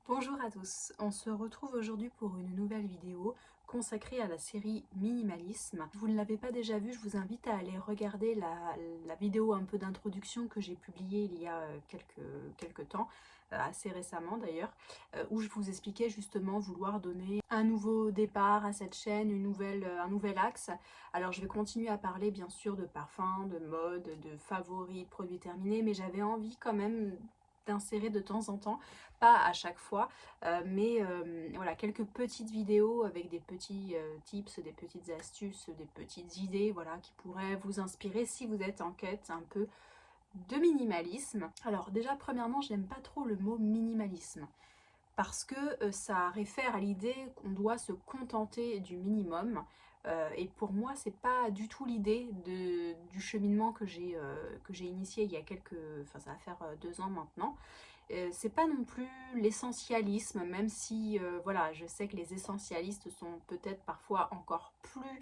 Bonjour à tous, on se retrouve aujourd'hui pour une nouvelle vidéo consacrée à la série Minimalisme. Si vous ne l'avez pas déjà vue, je vous invite à aller regarder la vidéo un peu d'introduction que j'ai publiée il y a quelques temps, assez récemment d'ailleurs, où je vous expliquais justement vouloir donner un nouveau départ à cette chaîne, un nouvel axe. Alors je vais continuer à parler bien sûr de parfums, de mode, de favoris, de produits terminés, mais j'avais envie quand même d'insérer de temps en temps, pas à chaque fois, mais voilà, quelques petites vidéos avec des petits tips, des petites astuces, des petites idées, voilà, qui pourraient vous inspirer si vous êtes en quête un peu de minimalisme. Alors déjà, premièrement, je n'aime pas trop le mot minimalisme parce que ça réfère à l'idée qu'on doit se contenter du minimum. Et pour moi, c'est pas du tout l'idée du cheminement que j'ai initié il y a enfin ça va faire 2 ans maintenant. C'est pas non plus l'essentialisme, même si voilà, je sais que les essentialistes sont peut-être parfois encore plus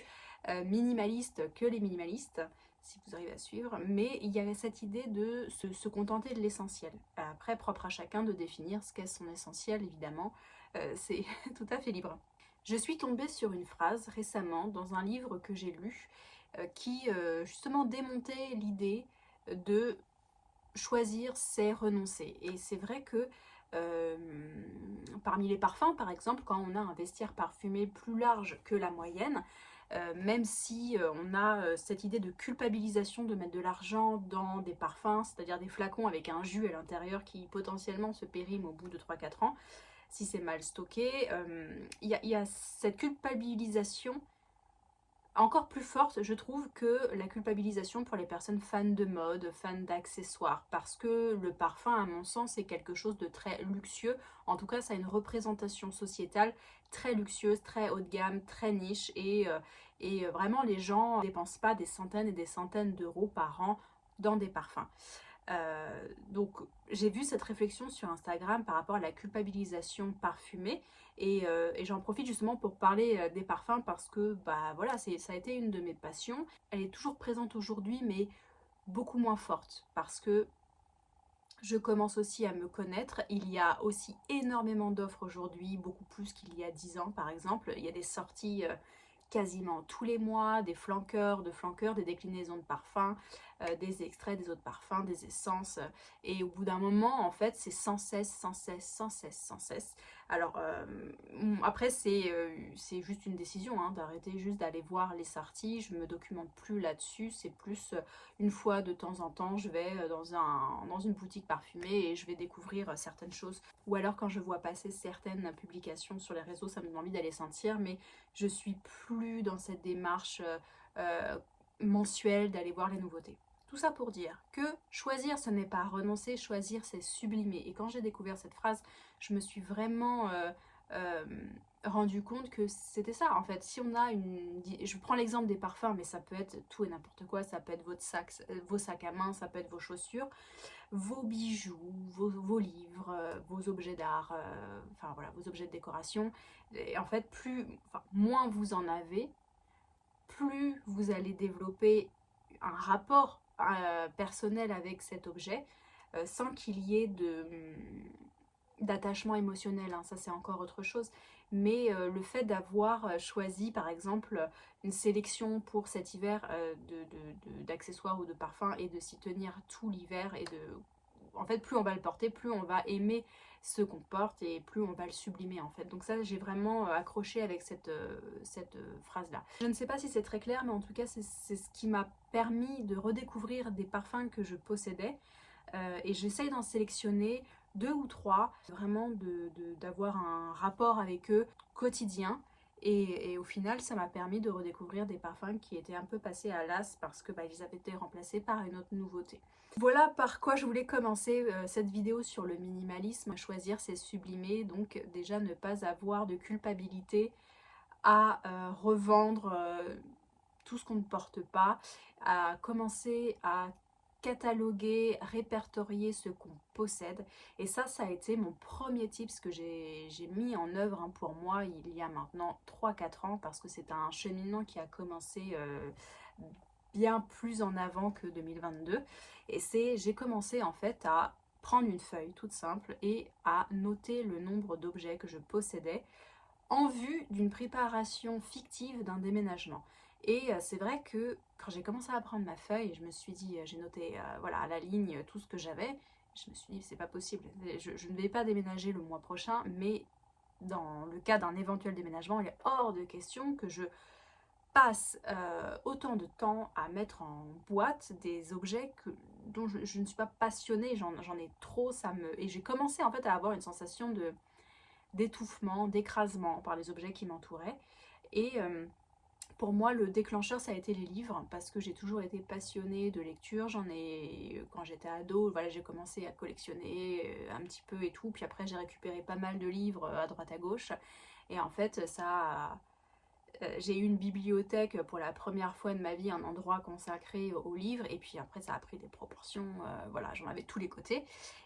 minimalistes que les minimalistes, si vous arrivez à suivre, mais il y avait cette idée de se contenter de l'essentiel. Après, propre à chacun de définir ce qu'est son essentiel, évidemment, c'est tout à fait libre. Je suis tombée sur une phrase récemment dans un livre que j'ai lu qui justement démontait l'idée de choisir, c'est renoncer. Et c'est vrai que euh, parmi les parfums, par exemple, quand on a un vestiaire parfumé plus large que la moyenne, même si on a cette idée de culpabilisation de mettre de l'argent dans des parfums, c'est-à-dire des flacons avec un jus à l'intérieur qui potentiellement se périme au bout de 3 4 ans, si c'est mal stocké, il y a cette culpabilisation encore plus forte, je trouve, que la culpabilisation pour les personnes fans de mode, fans d'accessoires, parce que le parfum, à mon sens, est quelque chose de très luxueux. En tout cas, ça a une représentation sociétale très luxueuse, très haut de gamme, très niche, et vraiment, les gens ne dépensent pas des centaines et des centaines d'euros par an dans des parfums. Donc j'ai vu cette réflexion sur Instagram par rapport à la culpabilisation parfumée et j'en profite justement pour parler des parfums parce que bah voilà, ça a été une de mes passions. Elle est toujours présente aujourd'hui mais beaucoup moins forte parce que je commence aussi à me connaître. Il y a aussi énormément d'offres aujourd'hui, beaucoup plus qu'il y a 10 ans par exemple. Il y a des sorties quasiment tous les mois, des flanqueurs, des déclinaisons de parfums, des extraits des autres parfums, des essences. Et au bout d'un moment, en fait, c'est sans cesse, sans cesse, sans cesse, sans cesse. Alors, après, c'est juste une décision, hein, d'arrêter juste d'aller voir les sorties. Je me documente plus là-dessus. C'est plus une fois de temps en temps, je vais dans une boutique parfumée et je vais découvrir certaines choses. Ou alors quand je vois passer certaines publications sur les réseaux, ça me donne envie d'aller sentir, mais je suis plus dans cette démarche mensuelle d'aller voir les nouveautés. Tout ça pour dire que choisir, ce n'est pas renoncer, choisir, c'est sublimer. Et quand j'ai découvert cette phrase, je me suis vraiment euh, rendu compte que c'était ça. En fait, si on a une... Je prends l'exemple des parfums, mais ça peut être tout et n'importe quoi. Ça peut être vos sacs à main, ça peut être vos chaussures, vos bijoux, vos livres, vos objets d'art, enfin voilà, vos objets de décoration. Et en fait, moins vous en avez, plus vous allez développer un rapport personnel avec cet objet sans qu'il y ait d'attachement émotionnel, hein, ça c'est encore autre chose, mais le fait d'avoir choisi par exemple une sélection pour cet hiver d'accessoires ou de parfums et de s'y tenir tout l'hiver en fait, plus on va le porter, plus on va aimer ce qu'on porte et plus on va le sublimer en fait. Donc ça, j'ai vraiment accroché avec cette phrase-là. Je ne sais pas si c'est très clair, mais en tout cas, c'est ce qui m'a permis de redécouvrir des parfums que je possédais. Et j'essaye d'en sélectionner 2 ou 3, vraiment d'avoir un rapport avec eux quotidien. Et au final, ça m'a permis de redécouvrir des parfums qui étaient un peu passés à l'as parce que ils avaient été remplacés par une autre nouveauté. Voilà par quoi je voulais commencer cette vidéo sur le minimalisme. Choisir, c'est sublimer, donc déjà ne pas avoir de culpabilité à revendre tout ce qu'on ne porte pas, à commencer à cataloguer, répertorier ce qu'on possède. Et ça a été mon premier tips que j'ai mis en œuvre pour moi il y a maintenant 3 4 ans parce que c'est un cheminement qui a commencé bien plus en avant que 2022. Et j'ai commencé en fait à prendre une feuille toute simple et à noter le nombre d'objets que je possédais en vue d'une préparation fictive d'un déménagement. Et c'est vrai que quand j'ai commencé à prendre ma feuille, je me suis dit, j'ai noté voilà, à la ligne tout ce que j'avais, je me suis dit c'est pas possible, je ne vais pas déménager le mois prochain, mais dans le cas d'un éventuel déménagement, il est hors de question que je passe autant de temps à mettre en boîte des objets dont je ne suis pas passionnée, j'en ai trop, et j'ai commencé en fait à avoir une sensation d'étouffement, d'écrasement par les objets qui m'entouraient. Et pour moi, le déclencheur, ça a été les livres, parce que j'ai toujours été passionnée de lecture. Quand j'étais ado, voilà, j'ai commencé à collectionner un petit peu et tout. Puis après, j'ai récupéré pas mal de livres à droite à gauche. Et en fait, j'ai eu une bibliothèque pour la première fois de ma vie, un endroit consacré aux livres, et puis après ça a pris des proportions, voilà, j'en avais tous les côtés.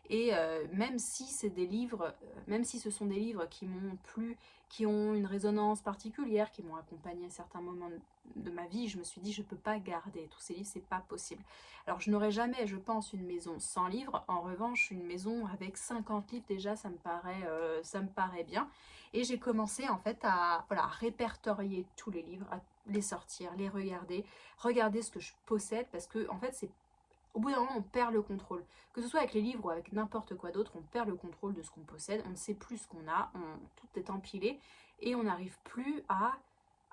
Et même si c'est des livres, même si ce sont des livres qui m'ont plu, qui ont une résonance particulière, qui m'ont accompagné à certains moments de ma vie, je me suis dit je peux pas garder tous ces livres, c'est pas possible. Alors je n'aurai jamais, je pense, une maison sans livres. En revanche, une maison avec 50 livres déjà, ça me paraît bien. Et j'ai commencé en fait à voilà, répertorier tous les livres, à les sortir, les regarder ce que je possède, parce que en fait au bout d'un moment on perd le contrôle. Que ce soit avec les livres ou avec n'importe quoi d'autre, on perd le contrôle de ce qu'on possède, on ne sait plus ce qu'on a, tout est empilé et on n'arrive plus à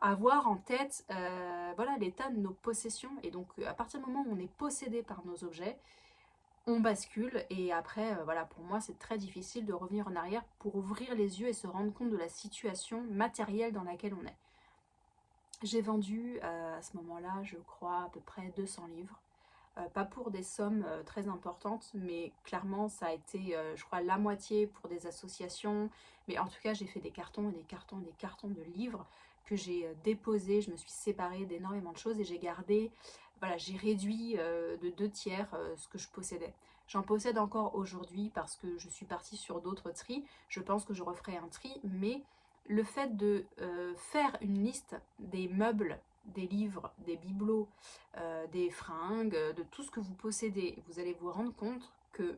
avoir en tête voilà, l'état de nos possessions. Et donc à partir du moment où on est possédé par nos objets, on bascule. Et après voilà, pour moi c'est très difficile de revenir en arrière pour ouvrir les yeux et se rendre compte de la situation matérielle dans laquelle on est. J'ai vendu à ce moment-là, je crois, à peu près 200 livres. Pas pour des sommes très importantes, mais clairement ça a été, je crois, la moitié pour des associations. Mais en tout cas, j'ai fait des cartons et des cartons et des cartons de livres que j'ai déposés. Je me suis séparée d'énormément de choses et j'ai gardé, voilà, j'ai réduit de 2/3 ce que je possédais. J'en possède encore aujourd'hui parce que je suis partie sur d'autres tris. Je pense que je referai un tri, mais le fait de faire une liste des meubles, des livres, des bibelots, des fringues, de tout ce que vous possédez, vous allez vous rendre compte que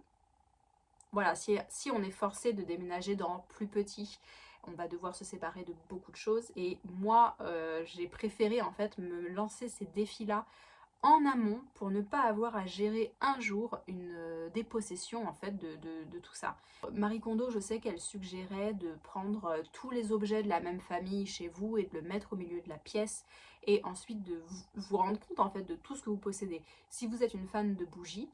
voilà, si on est forcé de déménager dans plus petit, on va devoir se séparer de beaucoup de choses. Et moi, j'ai préféré en fait me lancer ces défis-là en amont pour ne pas avoir à gérer un jour une dépossession en fait de tout ça. Marie Kondo, je sais qu'elle suggérait de prendre tous les objets de la même famille chez vous et de le mettre au milieu de la pièce et ensuite de vous rendre compte en fait de tout ce que vous possédez. Si vous êtes une fan de bougies,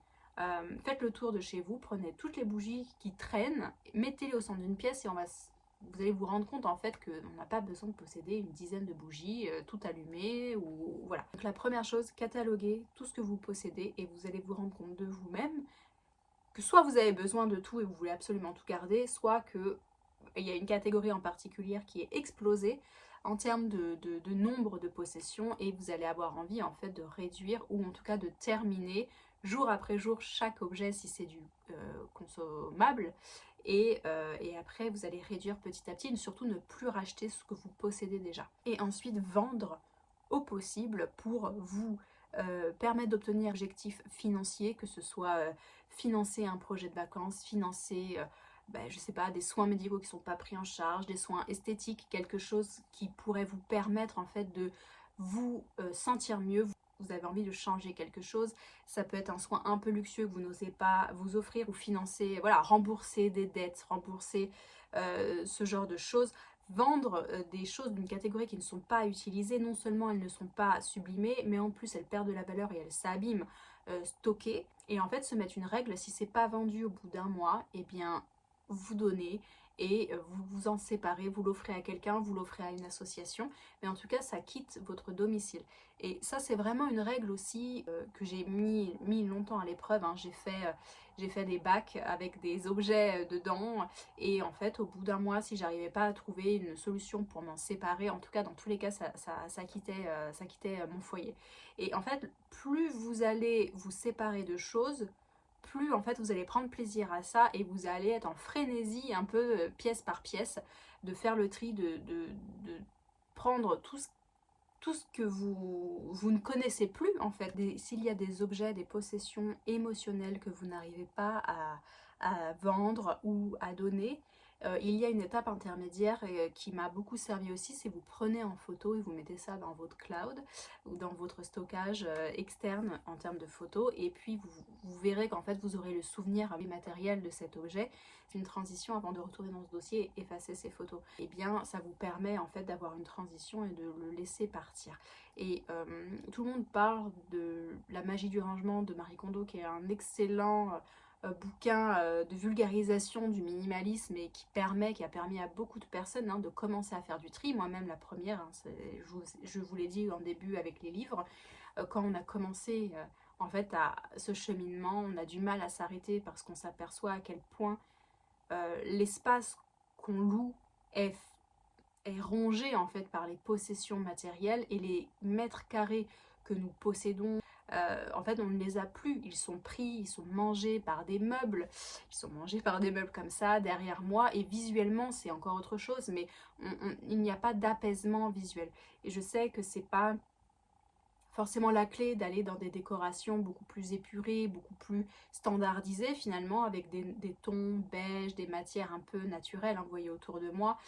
faites le tour de chez vous, prenez toutes les bougies qui traînent, mettez-les au centre d'une pièce et vous allez vous rendre compte en fait qu'on n'a pas besoin de posséder une dizaine de bougies tout allumées ou voilà. Donc la première chose, cataloguez tout ce que vous possédez et vous allez vous rendre compte de vous-même que soit vous avez besoin de tout et vous voulez absolument tout garder, soit que il y a une catégorie en particulier qui est explosée en termes de nombre de possessions et vous allez avoir envie en fait de réduire ou en tout cas de terminer jour après jour chaque objet si c'est du consommable et après vous allez réduire petit à petit et surtout ne plus racheter ce que vous possédez déjà. Et ensuite vendre au possible pour vous permettre d'obtenir un objectif financier, que ce soit financer un projet de vacances, financer je sais pas, des soins médicaux qui ne sont pas pris en charge, des soins esthétiques, quelque chose qui pourrait vous permettre en fait de vous sentir mieux. Vous avez envie de changer quelque chose, ça peut être un soin un peu luxueux que vous n'osez pas vous offrir ou financer, voilà, rembourser des dettes, rembourser ce genre de choses. Vendre des choses d'une catégorie qui ne sont pas utilisées, non seulement elles ne sont pas sublimées, mais en plus elles perdent de la valeur et elles s'abîment, stockées. Et en fait se mettre une règle, si c'est pas vendu au bout d'un mois, eh bien vous donnez et vous vous en séparez, vous l'offrez à quelqu'un, vous l'offrez à une association, mais en tout cas ça quitte votre domicile. Et ça c'est vraiment une règle aussi que j'ai mis longtemps à l'épreuve, hein. J'ai fait des bacs avec des objets dedans et en fait au bout d'un mois, si j'arrivais pas à trouver une solution pour m'en séparer, en tout cas dans tous les cas ça quittait mon foyer. Et en fait plus vous allez vous séparer de choses, plus en fait vous allez prendre plaisir à ça et vous allez être en frénésie un peu pièce par pièce de faire le tri, de prendre tout ce que vous ne connaissez plus en fait. S'il y a des objets, des possessions émotionnelles que vous n'arrivez pas à vendre ou à donner. Il y a une étape intermédiaire qui m'a beaucoup servi aussi, c'est vous prenez en photo et vous mettez ça dans votre cloud ou dans votre stockage externe en termes de photos, et puis vous verrez qu'en fait vous aurez le souvenir immatériel de cet objet. C'est une transition avant de retourner dans ce dossier et effacer ces photos. Et bien ça vous permet en fait d'avoir une transition et de le laisser partir. Et tout le monde parle de La magie du rangement de Marie Kondo, qui est un excellent bouquin de vulgarisation du minimalisme et qui a permis à beaucoup de personnes de commencer à faire du tri, moi-même la première, je vous l'ai dit en début avec les livres, quand on a commencé en fait à ce cheminement, on a du mal à s'arrêter parce qu'on s'aperçoit à quel point l'espace qu'on loue est rongé en fait par les possessions matérielles, et les mètres carrés que nous possédons, en fait on ne les a plus, ils sont pris, ils sont mangés par des meubles, comme ça derrière moi, et visuellement c'est encore autre chose, mais il n'y a pas d'apaisement visuel. Et je sais que c'est pas forcément la clé d'aller dans des décorations beaucoup plus épurées, beaucoup plus standardisées finalement, avec des tons beige, des matières un peu naturelles, vous voyez autour de moi.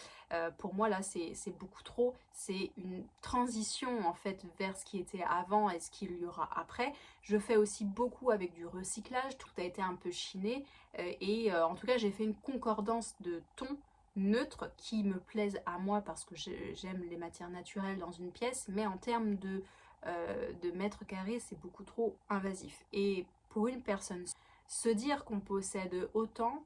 Pour moi là c'est beaucoup trop, c'est une transition en fait vers ce qui était avant et ce qu'il y aura après. Je fais aussi beaucoup avec du recyclage, tout a été un peu chiné, en tout cas j'ai fait une concordance de tons neutres qui me plaisent à moi parce que j'aime les matières naturelles dans une pièce, mais en termes de mètres carrés, c'est beaucoup trop invasif. Et pour une personne, se dire qu'on possède autant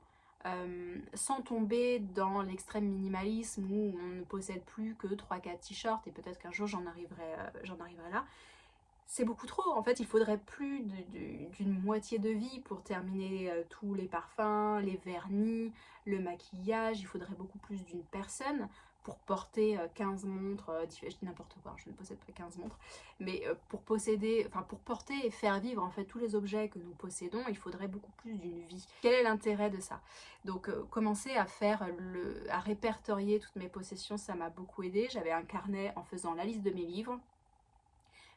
sans tomber dans l'extrême minimalisme où on ne possède plus que 3-4 t-shirts, et peut-être qu'un jour j'en arriverai là, c'est beaucoup trop. En fait, il faudrait plus d'une moitié de vie pour terminer tous les parfums, les vernis, le maquillage. Il faudrait beaucoup plus d'une personne pour porter 15 montres, je dis n'importe quoi, je ne possède pas 15 montres, mais pour porter et faire vivre en fait tous les objets que nous possédons, il faudrait beaucoup plus d'une vie. Quel est l'intérêt de ça? Donc commencer à répertorier toutes mes possessions, ça m'a beaucoup aidé. J'avais un carnet en faisant la liste de mes livres,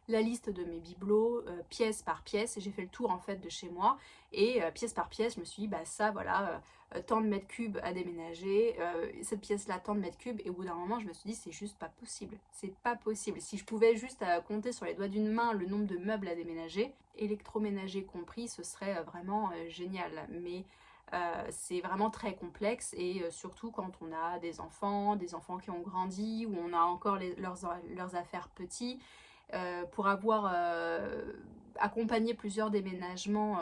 la liste de mes bibelots, pièce par pièce, et j'ai fait le tour en fait de chez moi, et pièce par pièce je me suis dit bah ça voilà, tant de mètres cubes à déménager, cette pièce là tant de mètres cubes, et au bout d'un moment je me suis dit c'est juste pas possible, c'est pas possible. Si je pouvais juste compter sur les doigts d'une main le nombre de meubles à déménager, électroménager compris, ce serait vraiment génial, mais c'est vraiment très complexe, et surtout quand on a des enfants qui ont grandi, ou on a encore leurs affaires petits. Pour avoir accompagné plusieurs déménagements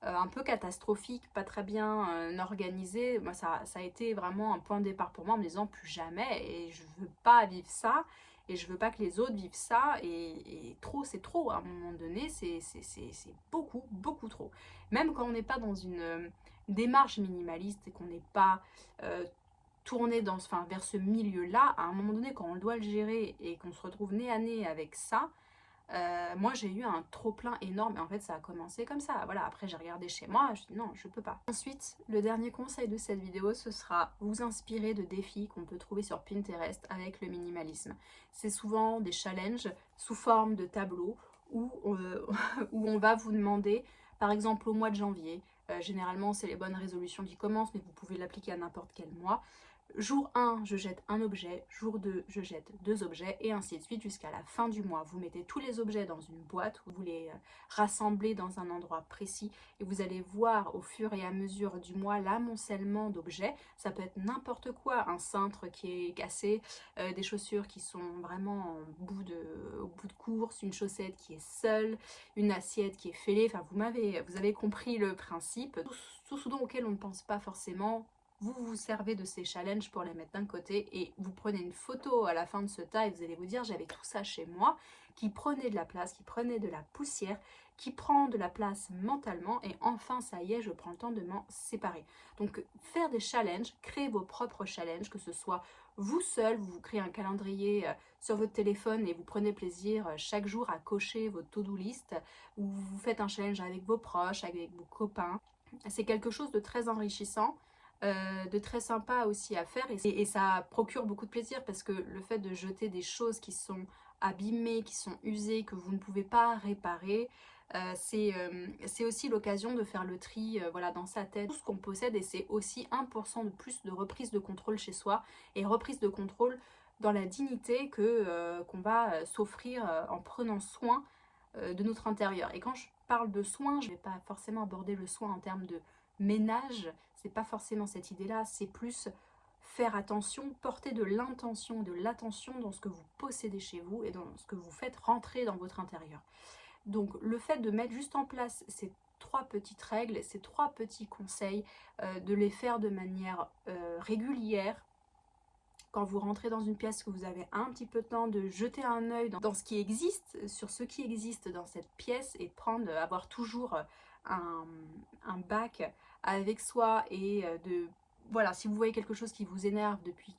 un peu catastrophiques, pas très bien organisés, moi, ça a été vraiment un point de départ pour moi en me disant plus jamais, et je veux pas vivre ça, et je veux pas que les autres vivent ça, et trop c'est trop, à un moment donné c'est beaucoup beaucoup trop. Même quand on n'est pas dans une démarche minimaliste et qu'on n'est pas tourner vers ce milieu-là, à un moment donné, quand on doit le gérer et qu'on se retrouve nez à nez avec ça, moi j'ai eu un trop plein énorme, et en fait ça a commencé comme ça. Voilà, après j'ai regardé chez moi, je dis non, je peux pas. Ensuite, le dernier conseil de cette vidéo, ce sera vous inspirer de défis qu'on peut trouver sur Pinterest avec le minimalisme. C'est souvent des challenges sous forme de tableaux où où on va vous demander, par exemple au mois de janvier, généralement c'est les bonnes résolutions qui commencent, mais vous pouvez l'appliquer à n'importe quel mois. Jour 1, je jette un objet, jour 2, je jette 2 objets, et ainsi de suite jusqu'à la fin du mois. Vous mettez tous les objets dans une boîte, vous les rassemblez dans un endroit précis, et vous allez voir au fur et à mesure du mois l'amoncellement d'objets. Ça peut être n'importe quoi, un cintre qui est cassé, des chaussures qui sont vraiment au bout de course, une chaussette qui est seule, une assiette qui est fêlée. Enfin, vous avez compris le principe. Tout ce auquel on ne pense pas forcément. Vous vous servez de ces challenges pour les mettre d'un côté, et vous prenez une photo à la fin de ce tas et vous allez vous dire j'avais tout ça chez moi, qui prenait de la place, qui prenait de la poussière, qui prend de la place mentalement, et enfin ça y est, je prends le temps de m'en séparer. Donc faire des challenges, créer vos propres challenges, que ce soit vous seul, vous créez un calendrier sur votre téléphone et vous prenez plaisir chaque jour à cocher votre to-do list, ou vous faites un challenge avec vos proches, avec vos copains. C'est quelque chose de très enrichissant, de très sympa aussi à faire, et ça procure beaucoup de plaisir, parce que le fait de jeter des choses qui sont abîmées, qui sont usées, que vous ne pouvez pas réparer, C'est aussi l'occasion de faire le tri voilà, dans sa tête, tout ce qu'on possède, et c'est aussi 1% de plus de reprise de contrôle chez soi, et reprise de contrôle dans la dignité qu'on va s'offrir en prenant soin de notre intérieur. Et quand je parle de soin, je ne vais pas forcément aborder le soin en termes de ménage, c'est pas forcément cette idée-là, c'est plus faire attention, porter de l'intention, de l'attention dans ce que vous possédez chez vous et dans ce que vous faites rentrer dans votre intérieur. Donc le fait de mettre juste en place ces 3 petites règles, ces 3 petits conseils, de les faire de manière régulière. Quand vous rentrez dans une pièce, que vous avez un petit peu de temps de jeter un œil dans ce qui existe, sur ce qui existe dans cette pièce, et avoir toujours un bac avec soi, et voilà, si vous voyez quelque chose qui vous énerve depuis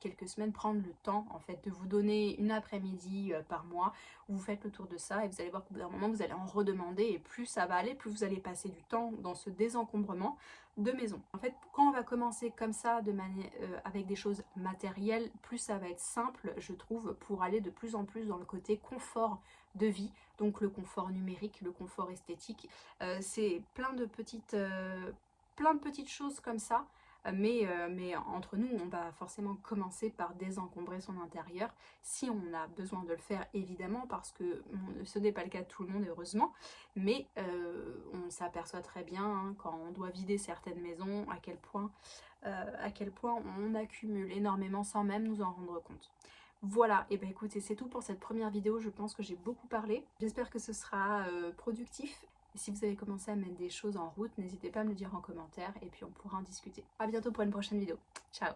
quelques semaines, prendre le temps en fait de vous donner une après-midi par mois où vous faites le tour de ça, et vous allez voir qu'au bout d'un moment vous allez en redemander, et plus ça va aller, plus vous allez passer du temps dans ce désencombrement de maison. En fait, quand on va commencer comme ça de manière avec des choses matérielles, plus ça va être simple, je trouve, pour aller de plus en plus dans le côté confort de vie, donc le confort numérique, le confort esthétique. C'est plein de petites choses comme ça. Mais entre nous, on va forcément commencer par désencombrer son intérieur, si on a besoin de le faire, évidemment, parce que ce n'est pas le cas de tout le monde, heureusement. Mais on s'aperçoit très bien, hein, quand on doit vider certaines maisons, à quel point on accumule énormément sans même nous en rendre compte. Voilà, et bien écoutez, c'est tout pour cette première vidéo. Je pense que j'ai beaucoup parlé. J'espère que ce sera productif. Et si vous avez commencé à mettre des choses en route, n'hésitez pas à me le dire en commentaire, et puis on pourra en discuter. A bientôt pour une prochaine vidéo. Ciao!